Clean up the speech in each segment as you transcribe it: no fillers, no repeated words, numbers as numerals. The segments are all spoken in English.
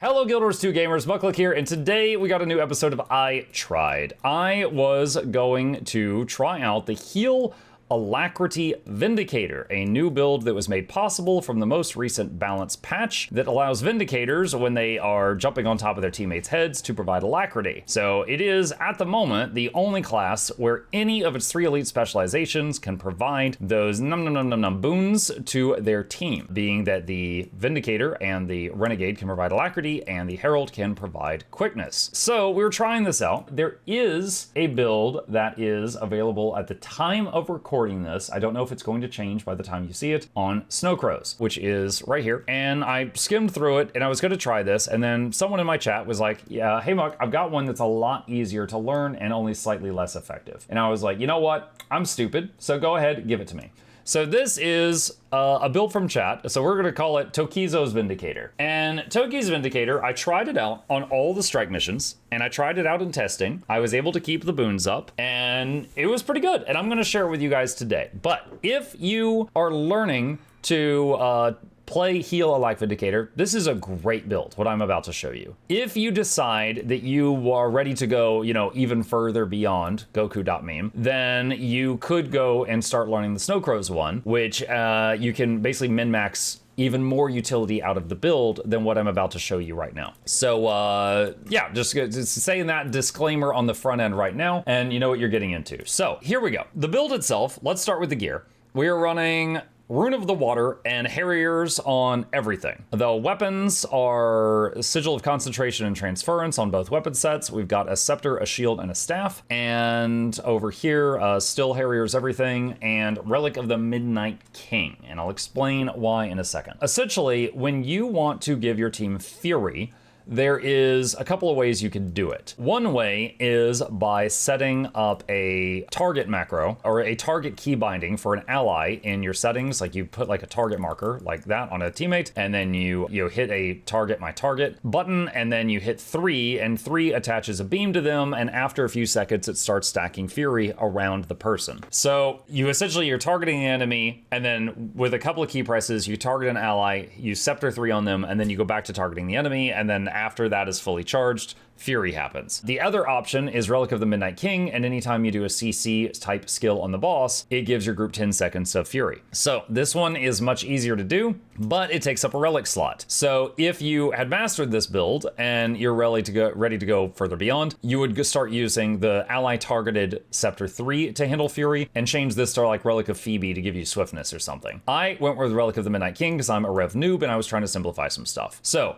Hello Guild Wars 2 gamers, Bucklick here, and today we got a new episode of I Tried. I was going to try out the Heal Alacrity Vindicator, a new build that was made possible from the most recent balance patch that allows Vindicators, when they are jumping on top of their teammates' heads, to provide alacrity. So it is, at the moment, the only class where any of its 3 elite specializations can provide those boons to their team, being that the Vindicator and the Renegade can provide alacrity, and the Herald can provide quickness. So we were trying this out. There is a build that is available at the time of recording this. I don't know if it's going to change by the time you see it, on Snowcrows, which is right here. And I skimmed through it and I was going to try this, and then someone in my chat was like, yeah, hey Muck, I've got one that's a lot easier to learn and only slightly less effective. And I was like, you know what? I'm stupid, so go ahead, give it to me. So this is a build from chat, so we're gonna call it Tokizo's Vindicator. And Toki's Vindicator, I tried it out on all the strike missions, and I tried it out in testing. I was able to keep the boons up, and it was pretty good, and I'm gonna share it with you guys today. But if you are learning to play Heal Alacrity Vindicator, this is a great build, what I'm about to show you. If you decide that you are ready to go, even further beyond Goku.meme, then you could go and start learning the Snowcrows one, which you can basically min-max even more utility out of the build than what I'm about to show you right now. So yeah, just saying that disclaimer on the front end right now, and you know what you're getting into. So here we go. The build itself, let's start with the gear. We are running Rune of the Water and Harriers on everything. The weapons are Sigil of Concentration and Transference on both weapon sets. We've got a Scepter, a Shield, and a Staff. And over here, still Harriers everything, and Relic of the Midnight King. And I'll explain why in a second. Essentially, when you want to give your team Fury, there is a couple of ways you can do it. One way is by setting up a target macro or a target key binding for an ally in your settings. Like you put like a target marker like that on a teammate, and then you hit a target my target button, and then you hit 3, and 3 attaches a beam to them, and after a few seconds it starts stacking fury around the person. So you're targeting the enemy, and then with a couple of key presses you target an ally, you scepter 3 on them, and then you go back to targeting the enemy, and then after that is fully charged, Fury happens. The other option is Relic of the Midnight King, and anytime you do a CC type skill on the boss, it gives your group 10 seconds of Fury. So this one is much easier to do, but it takes up a relic slot. So if you had mastered this build and you're ready to go further beyond, you would start using the ally targeted Scepter 3 to handle Fury, and change this to like Relic of Phoebe to give you swiftness or something. I went with Relic of the Midnight King because I'm a Rev noob and I was trying to simplify some stuff. So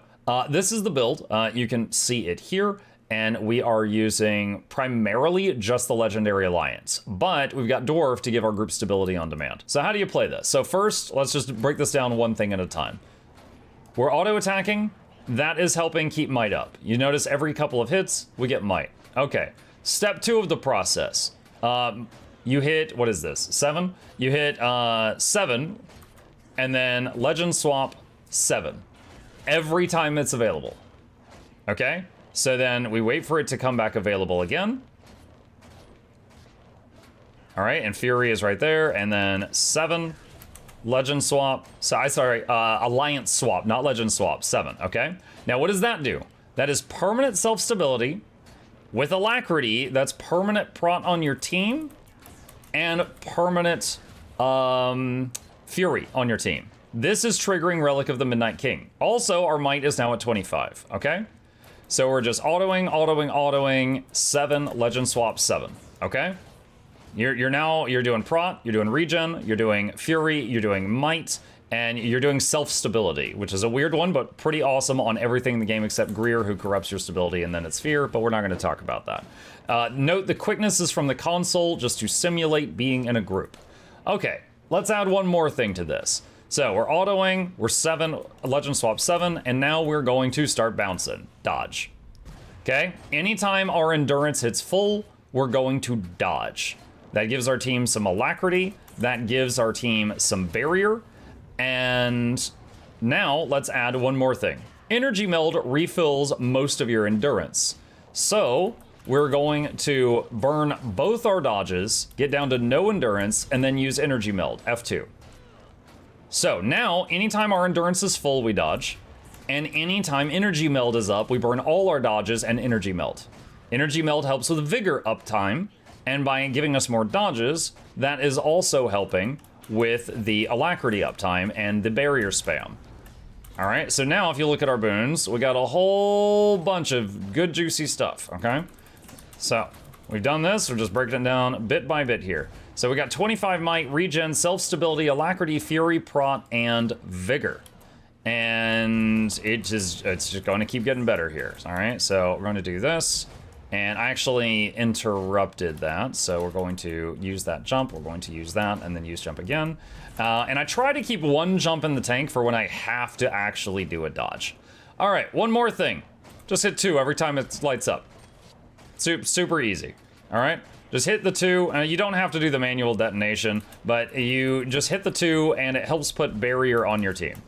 this is the build. You can see it here, and we are using primarily just the Legendary Alliance, but we've got Dwarf to give our group stability on demand. So how do you play this? So first, let's just break this down one thing at a time. We're auto-attacking. That is helping keep might up. You notice every couple of hits, we get might. Okay, step 2 of the process. You hit, what is this, 7? You hit 7, and then Legend Swap 7. Every time it's available. Okay, so then we wait for it to come back available again. All right, and Fury is right there, and then 7, Legend Swap. Alliance Swap, not Legend Swap, 7. Okay, now what does that do? That is permanent self-stability with alacrity. That's permanent prot on your team and permanent Fury on your team. This is triggering Relic of the Midnight King. Also, our might is now at 25, okay? So we're just autoing, 7, Legend Swap 7, okay? You're doing prot, you're doing regen, you're doing fury, you're doing might, and you're doing self-stability, which is a weird one, but pretty awesome on everything in the game except Greer, who corrupts your stability, and then it's fear, but we're not gonna talk about that. Note the quickness is from the console, just to simulate being in a group. Okay, let's add one more thing to this. So we're autoing, we're 7, Legend Swap 7, and now we're going to start bouncing. Dodge. Okay? Anytime our endurance hits full, we're going to dodge. That gives our team some alacrity, that gives our team some barrier, and now let's add one more thing. Energy Meld refills most of your endurance. So we're going to burn both our dodges, get down to no endurance, and then use Energy Meld, F2. So now, anytime our endurance is full, we dodge. And anytime Energy Meld is up, we burn all our dodges and Energy Meld. Energy Meld helps with Vigor uptime, and by giving us more dodges, that is also helping with the Alacrity uptime and the barrier spam. All right, so now if you look at our boons, we got a whole bunch of good juicy stuff, okay? So we've done this, we're just breaking it down bit by bit here. So we got 25 might, regen, self-stability, alacrity, fury, prot, and vigor. And it's just going to keep getting better here, all right? So we're going to do this, and I actually interrupted that, so we're going to use that jump, we're going to use that, and then use jump again. And I try to keep one jump in the tank for when I have to actually do a dodge. All right, one more thing. Just hit 2 every time it lights up. Super easy, all right? Just hit the 2, you don't have to do the manual detonation, but you just hit the 2 and it helps put barrier on your team.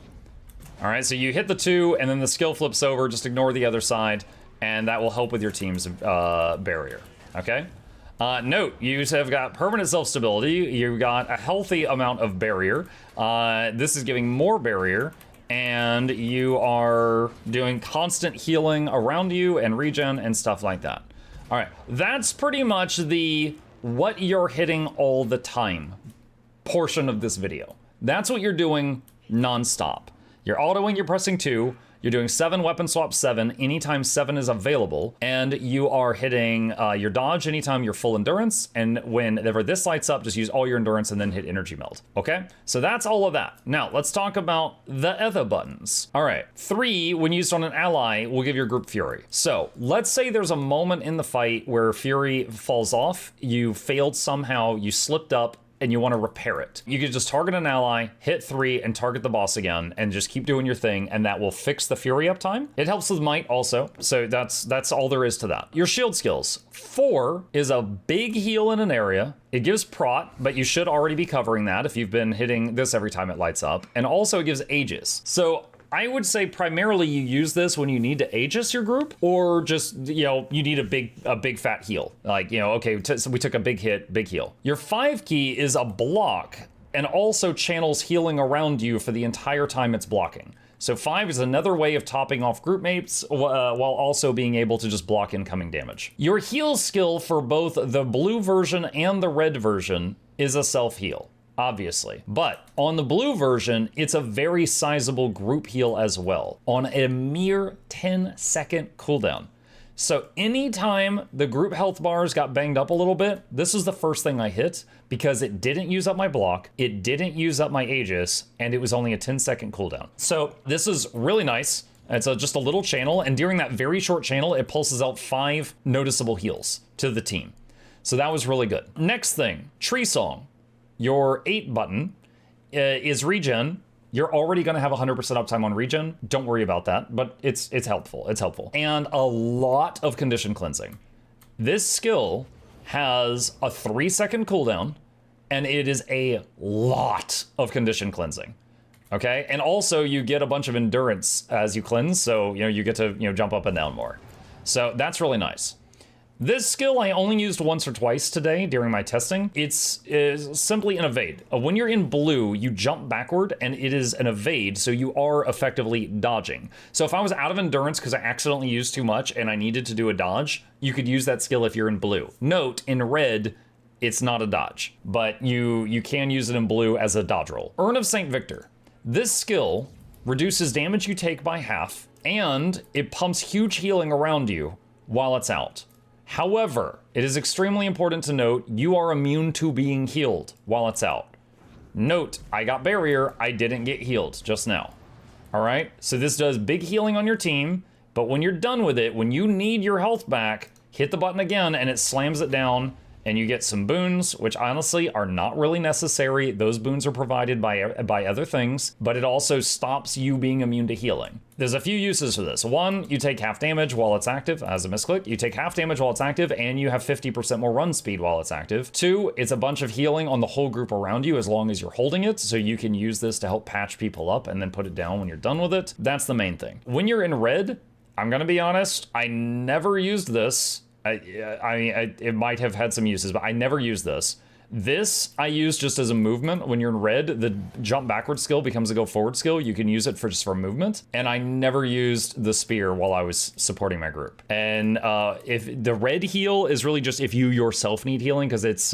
All right, so you hit the 2 and then the skill flips over, just ignore the other side, and that will help with your team's barrier, okay? Note, you have got permanent self-stability, you've got a healthy amount of barrier, this is giving more barrier, and you are doing constant healing around you and regen and stuff like that. All right, that's pretty much the what you're hitting all the time portion of this video. That's what you're doing non-stop. You're autoing, you're pressing 2, you're doing 7 weapon swap 7 anytime 7 is available, and you are hitting your dodge anytime you're full endurance, and whenever this lights up, just use all your endurance and then hit energy meld, okay? So that's all of that. Now, let's talk about the other buttons. All right, 3, when used on an ally, will give your group fury. So let's say there's a moment in the fight where fury falls off, you failed somehow, you slipped up, and you want to repair it. You could just target an ally, hit 3, and target the boss again, and just keep doing your thing, and that will fix the fury uptime. It helps with might also, so that's all there is to that. Your shield skills. 4 is a big heal in an area. It gives prot, but you should already be covering that if you've been hitting this every time it lights up. And also it gives Aegis. So I would say primarily you use this when you need to Aegis your group, or just, you know, you need a big fat heal. Like, you know, okay, so we took a big hit, big heal. Your 5 key is a block and also channels healing around you for the entire time it's blocking. So 5 is another way of topping off group mates while also being able to just block incoming damage. Your heal skill for both the blue version and the red version is a self-heal, obviously. But on the blue version, it's a very sizable group heal as well, on a mere 10-second cooldown. So anytime the group health bars got banged up a little bit, this was the first thing I hit because it didn't use up my block, it didn't use up my Aegis, and it was only a 10-second cooldown. So this is really nice. It's just a little channel, and during that very short channel, it pulses out 5 noticeable heals to the team. So that was really good. Next thing, Tree Song. Your 8 button is regen. You're already going to have 100% uptime on regen. Don't worry about that, but it's helpful. It's helpful. And a lot of condition cleansing. This skill has a 3-second cooldown, and it is a lot of condition cleansing. Okay, and also you get a bunch of endurance as you cleanse, so you get to jump up and down more. So that's really nice. This skill I only used once or twice today during my testing. It's simply an evade. When you're in blue, you jump backward and it is an evade, so you are effectively dodging. So if I was out of endurance because I accidentally used too much and I needed to do a dodge, you could use that skill if you're in blue. Note, in red, it's not a dodge, but you can use it in blue as a dodge roll. Urn of St. Victor. This skill reduces damage you take by half, and it pumps huge healing around you while it's out. However, it is extremely important to note you are immune to being healed while it's out. Note, I got barrier, I didn't get healed just now. All right, so this does big healing on your team, but when you're done with it, when you need your health back, hit the button again and it slams it down, and you get some boons, which honestly are not really necessary. Those boons are provided by other things, but it also stops you being immune to healing. There's a few uses for this. 1, you take half damage while it's active as a misclick. You take half damage while it's active, and you have 50% more run speed while it's active. 2, it's a bunch of healing on the whole group around you as long as you're holding it, so you can use this to help patch people up and then put it down when you're done with it. That's the main thing. When you're in red, I'm gonna be honest, I never used this. I mean, it might have had some uses, but I never use this. This I use just as a movement. When you're in red, the jump backward skill becomes a go forward skill. You can use it for just for movement. And I never used the spear while I was supporting my group. And if the red heal is really just if you yourself need healing, because it's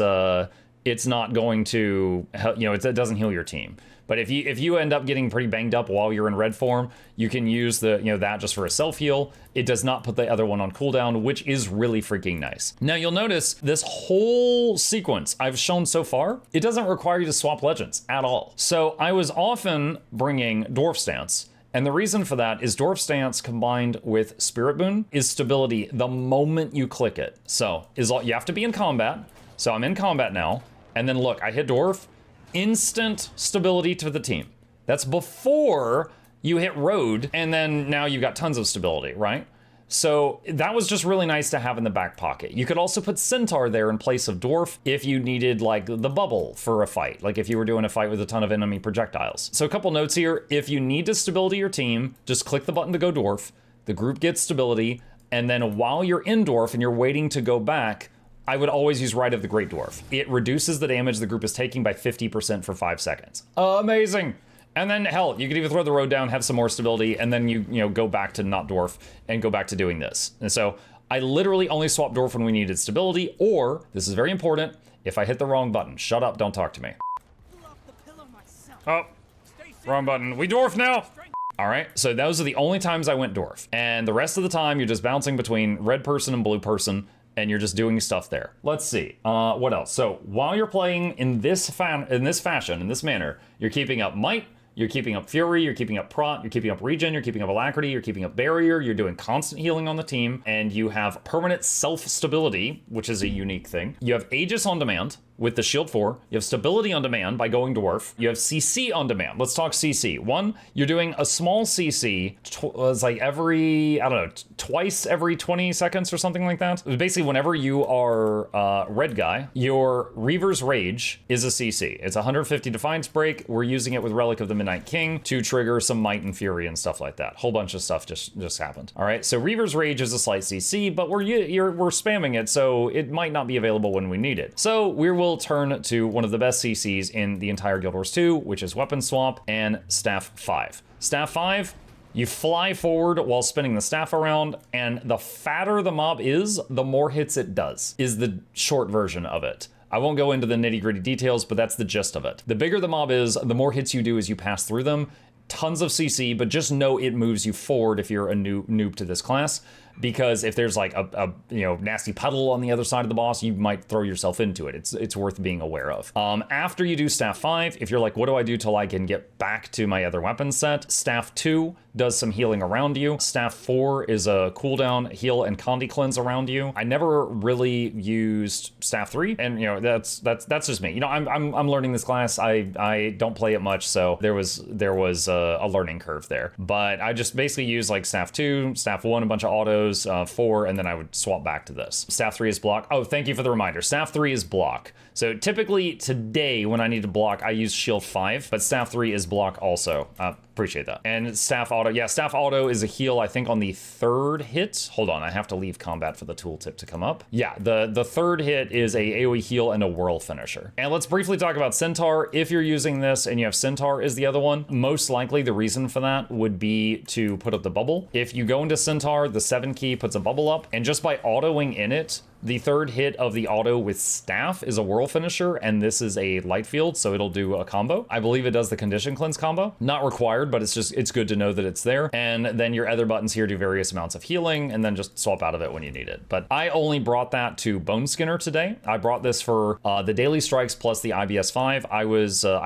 not going to, you know, it doesn't heal your team. But if you end up getting pretty banged up while you're in red form, you can use that just for a self heal. It does not put the other one on cooldown, which is really freaking nice. Now you'll notice this whole sequence I've shown so far, it doesn't require you to swap legends at all. So I was often bringing Dwarf Stance. And the reason for that is Dwarf Stance combined with Spirit Boon is stability the moment you click it. So you have to be in combat. So I'm in combat now. And then look, I hit Dwarf. Instant stability to the team. That's before you hit road, and then now you've got tons of stability, right? So that was just really nice to have in the back pocket. You could also put Centaur there in place of Dwarf if you needed like the bubble for a fight, like if you were doing a fight with a ton of enemy projectiles. So a couple notes here. If you need to stability your team, just click the button to go Dwarf. The group gets stability, and then while you're in Dwarf and you're waiting to go back, I would always use Rite of the Great Dwarf. It reduces the damage the group is taking by 50% for 5 seconds. Amazing. And then hell, you could even throw the road down, have some more stability, and then you go back to not Dwarf and go back to doing this. And so I literally only swapped Dwarf when we needed stability, or, this is very important, if I hit the wrong button. Shut up, don't talk to me. Oh, wrong button. We Dwarf now. All right, so those are the only times I went Dwarf. And the rest of the time, you're just bouncing between red person and blue person, and you're just doing stuff there. Let's see, what else? So while you're playing in this fashion, in this manner, you're keeping up might, you're keeping up fury, you're keeping up prot, you're keeping up regen, you're keeping up alacrity, you're keeping up barrier, you're doing constant healing on the team, and you have permanent self-stability, which is a unique thing. You have Aegis on demand with the shield 4. You have stability on demand by going Dwarf. You have CC on demand. Let's talk CC. One, you're doing a small CC. It's like every, I don't know, twice every 20 seconds or something like that. Basically, whenever you are red guy, your Reaver's Rage is a CC. It's 150 Defiance Break. We're using it with Relic of the Midnight King to trigger some Might and Fury and stuff like that. Whole bunch of stuff just happened. All right, so Reaver's Rage is a slight CC, but we're spamming it, so it might not be available when we need it. So we will turn to one of the best CCs in the entire Guild Wars 2, which is Weapon Swap and Staff 5. Staff 5, you fly forward while spinning the staff around, and the fatter the mob is, the more hits it does, is the short version of it. I won't go into the nitty-gritty details, but that's the gist of it. The bigger the mob is, the more hits you do as you pass through them. Tons of CC, but just know it moves you forward if you're a noob to this class. Because if there's like a nasty puddle on the other side of the boss, you might throw yourself into it. It's worth being aware of. After you do Staff 5, if you're like, what do I do till I can get back to my other weapon set? Staff 2 does some healing around you. Staff 4 is a cooldown, heal, and Condi cleanse around you. I never really used Staff 3, and that's just me. I'm learning this class. I don't play it much, so there was a learning curve there. But I just basically use like Staff 2, Staff 1, a bunch of autos, 4, and then I would swap back to this. Staff 3 is block. Oh, thank you for the reminder. Staff 3 is block. So typically today when I need to block, I use shield 5, but Staff 3 is block also. Appreciate that. And Staff Auto. Yeah, Staff Auto is a heal, I think, on the 3rd hit. Hold on, I have to leave combat for the tooltip to come up. Yeah, the 3rd hit is a AoE heal and a whirl finisher. And let's briefly talk about Centaur. If you're using this and you have Centaur is the other one, most likely the reason for that would be to put up the bubble. If you go into Centaur, the 7 key puts a bubble up, and just by autoing in it, the 3rd hit of the auto with staff is a whirl finisher, and this is a light field, so it'll do a combo. I believe it does the condition cleanse combo. Not required, but it's good to know that it's there. And then your other buttons here do various amounts of healing, and then just swap out of it when you need it. But I only brought that to Bone Skinner today. I brought this for the daily strikes plus the IBS 5. I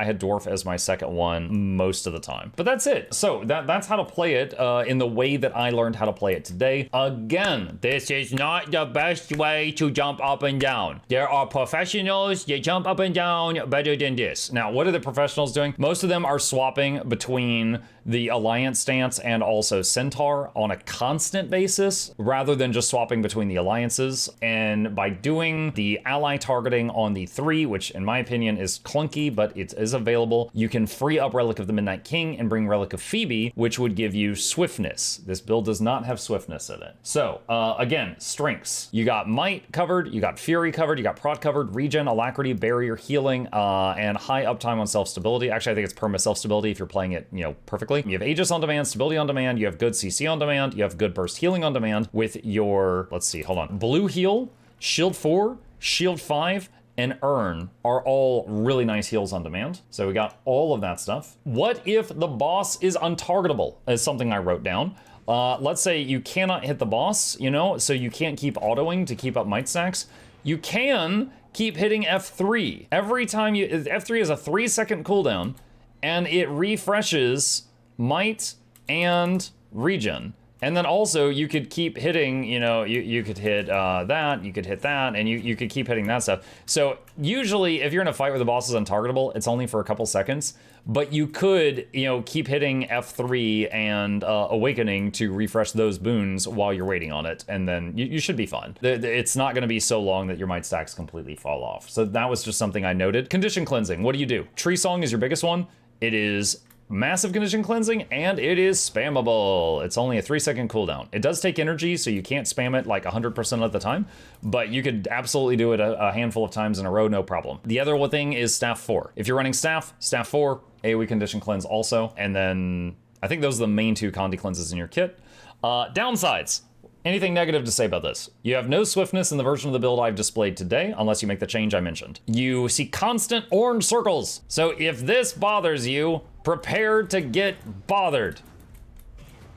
had Dwarf as my second one most of the time. But that's it. So that's how to play it in the way that I learned how to play it today. Again, this is not the best way to jump up and down. There are professionals, they jump up and down better than this. Now, what are the professionals doing? Most of them are swapping between the Alliance stance and also Centaur on a constant basis, rather than just swapping between the alliances. And by doing the ally targeting on the 3, which in my opinion is clunky, but it is available, you can free up Relic of the Midnight King and bring Relic of Phoebe, which would give you swiftness. This build does not have swiftness in it. So again, strengths. You got might, Might covered, you got Fury covered, you got Prot covered, Regen, Alacrity, Barrier, Healing, and high uptime on self-stability. Actually, I think it's perma self-stability if you're playing it, you know, perfectly. You have Aegis on demand, Stability on demand, you have good CC on demand, you have good burst healing on demand with your, let's see, hold on, Blue Heal, Shield 4, Shield 5, and Earn are all really nice heals on demand. So we got all of that stuff. What if the boss is untargetable, is something I wrote down. Let's say you cannot hit the boss, you know, so you can't keep autoing to keep up might stacks. You can keep hitting F3. Every time you, F3 is a 3-second cooldown, and it refreshes might and regen. And then also you could keep hitting, you know, you could hit that, you could hit that, and you could keep hitting that stuff. So usually if you're in a fight where the boss is untargetable, it's only for a couple seconds, but you could, you know, keep hitting F3 and Awakening to refresh those boons while you're waiting on it, and then you should be fine. It's not gonna be so long that your might stacks completely fall off. So that was just something I noted. Condition cleansing, what do? Tree Song is your biggest one. It is massive condition cleansing, and it is spammable. It's only a 3-second cooldown. It does take energy, so you can't spam it like 100% of the time, but you could absolutely do it a handful of times in a row, no problem. The other thing is Staff 4. If you're running Staff 4, AoE condition cleanse also, and then I think those are the main 2 Condi cleanses in your kit. Downsides. Anything negative to say about this? You have no swiftness in the version of the build I've displayed today, unless you make the change I mentioned. You see constant orange circles. So if this bothers you, prepare to get bothered.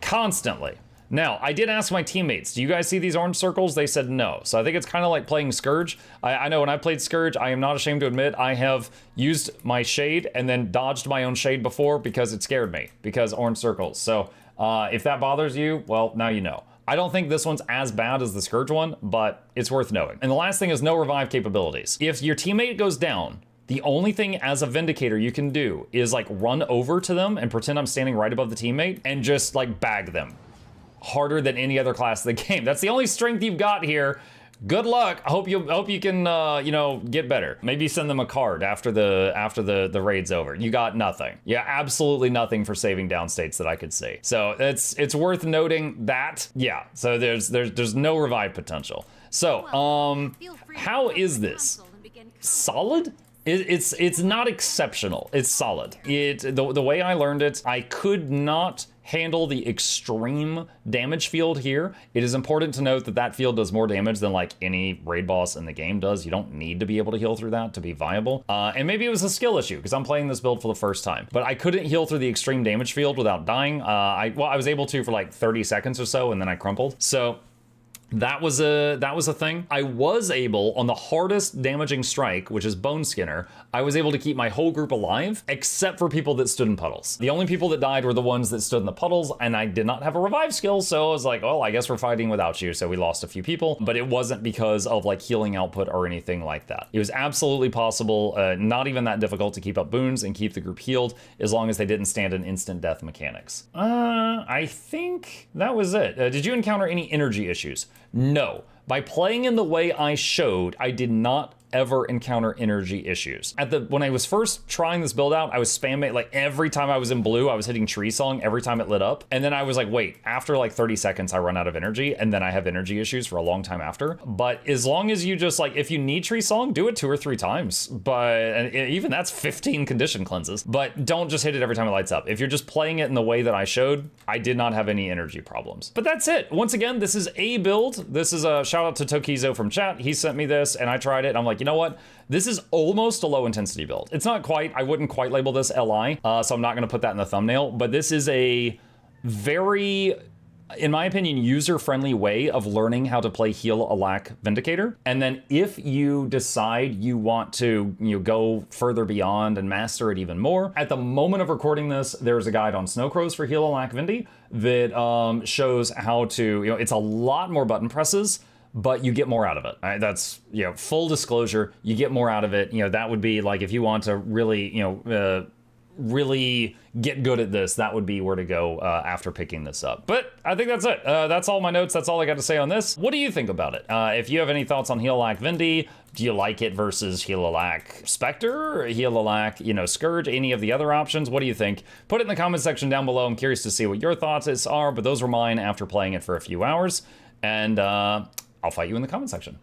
Constantly. Now, I did ask my teammates, do you guys see these orange circles? They said no. So I think it's kind of like playing Scourge. I know when I played Scourge, I am not ashamed to admit, I have used my shade and then dodged my own shade before because it scared me, because orange circles. So if that bothers you, well, now you know. I don't think this one's as bad as the Scourge one, but it's worth knowing. And the last thing is no revive capabilities. If your teammate goes down, the only thing as a Vindicator you can do is like run over to them and pretend I'm standing right above the teammate and just like bag them harder than any other class in the game. That's the only strength you've got here. Good luck. I hope you can you know, get better. Maybe send them a card after the raid's over. You got nothing. Yeah, absolutely nothing for saving down states that I could see. So it's worth noting that. Yeah. So there's no revive potential. So how is this? Solid? It's not exceptional. It's solid. The way I learned it, I could not handle the extreme damage field here. It is important to note that that field does more damage than like any raid boss in the game does. You don't need to be able to heal through that to be viable. And maybe it was a skill issue because I'm playing this build for the first time, but I couldn't heal through the extreme damage field without dying. I was able to for like 30 seconds or so, and then I crumpled. So that was a thing. I was able, on the hardest damaging strike, which is Bone Skinner, I was able to keep my whole group alive, except for people that stood in puddles. The only people that died were the ones that stood in the puddles, and I did not have a revive skill, so I was like, well, I guess we're fighting without you, so we lost a few people, but it wasn't because of like healing output or anything like that. It was absolutely possible, not even that difficult to keep up boons and keep the group healed, as long as they didn't stand in instant death mechanics. I think that was it. Did you encounter any energy issues? No. By playing in the way I showed, I did not ever encounter energy issues. When I was first trying this build out, I was spamming, like every time I was in blue, I was hitting Tree Song every time it lit up. And then I was like, wait, after like 30 seconds, I run out of energy, and then I have energy issues for a long time after. But as long as you just like, if you need Tree Song, do it 2 or 3 times. But even that's 15 condition cleanses. But don't just hit it every time it lights up. If you're just playing it in the way that I showed, I did not have any energy problems. But that's it. Once again, this is a build. This is a shout out to Tokizo from chat. He sent me this and I tried it. I'm like, you know what? This is almost a low intensity build. It's not quite, I wouldn't quite label this LI, so I'm not gonna put that in the thumbnail, but this is a very, in my opinion, user-friendly way of learning how to play Heal ALAC Vindicator. And then if you decide you want to go further beyond and master it even more, at the moment of recording this, there's a guide on Snowcrows for Heal ALAC Vindy that shows how to, it's a lot more button presses, but you get more out of it. That's, full disclosure, you get more out of it. That would be like, if you want to really, really get good at this, that would be where to go after picking this up. But I think that's it. That's all my notes. That's all I got to say on this. What do you think about it? If you have any thoughts on Heal ALAC Vindy, do you like it versus Heal ALAC Spectre, Heal ALAC, Scourge, any of the other options? What do you think? Put it in the comment section down below. I'm curious to see what your thoughts are, but those were mine after playing it for a few hours. And I'll fight you in the comment section.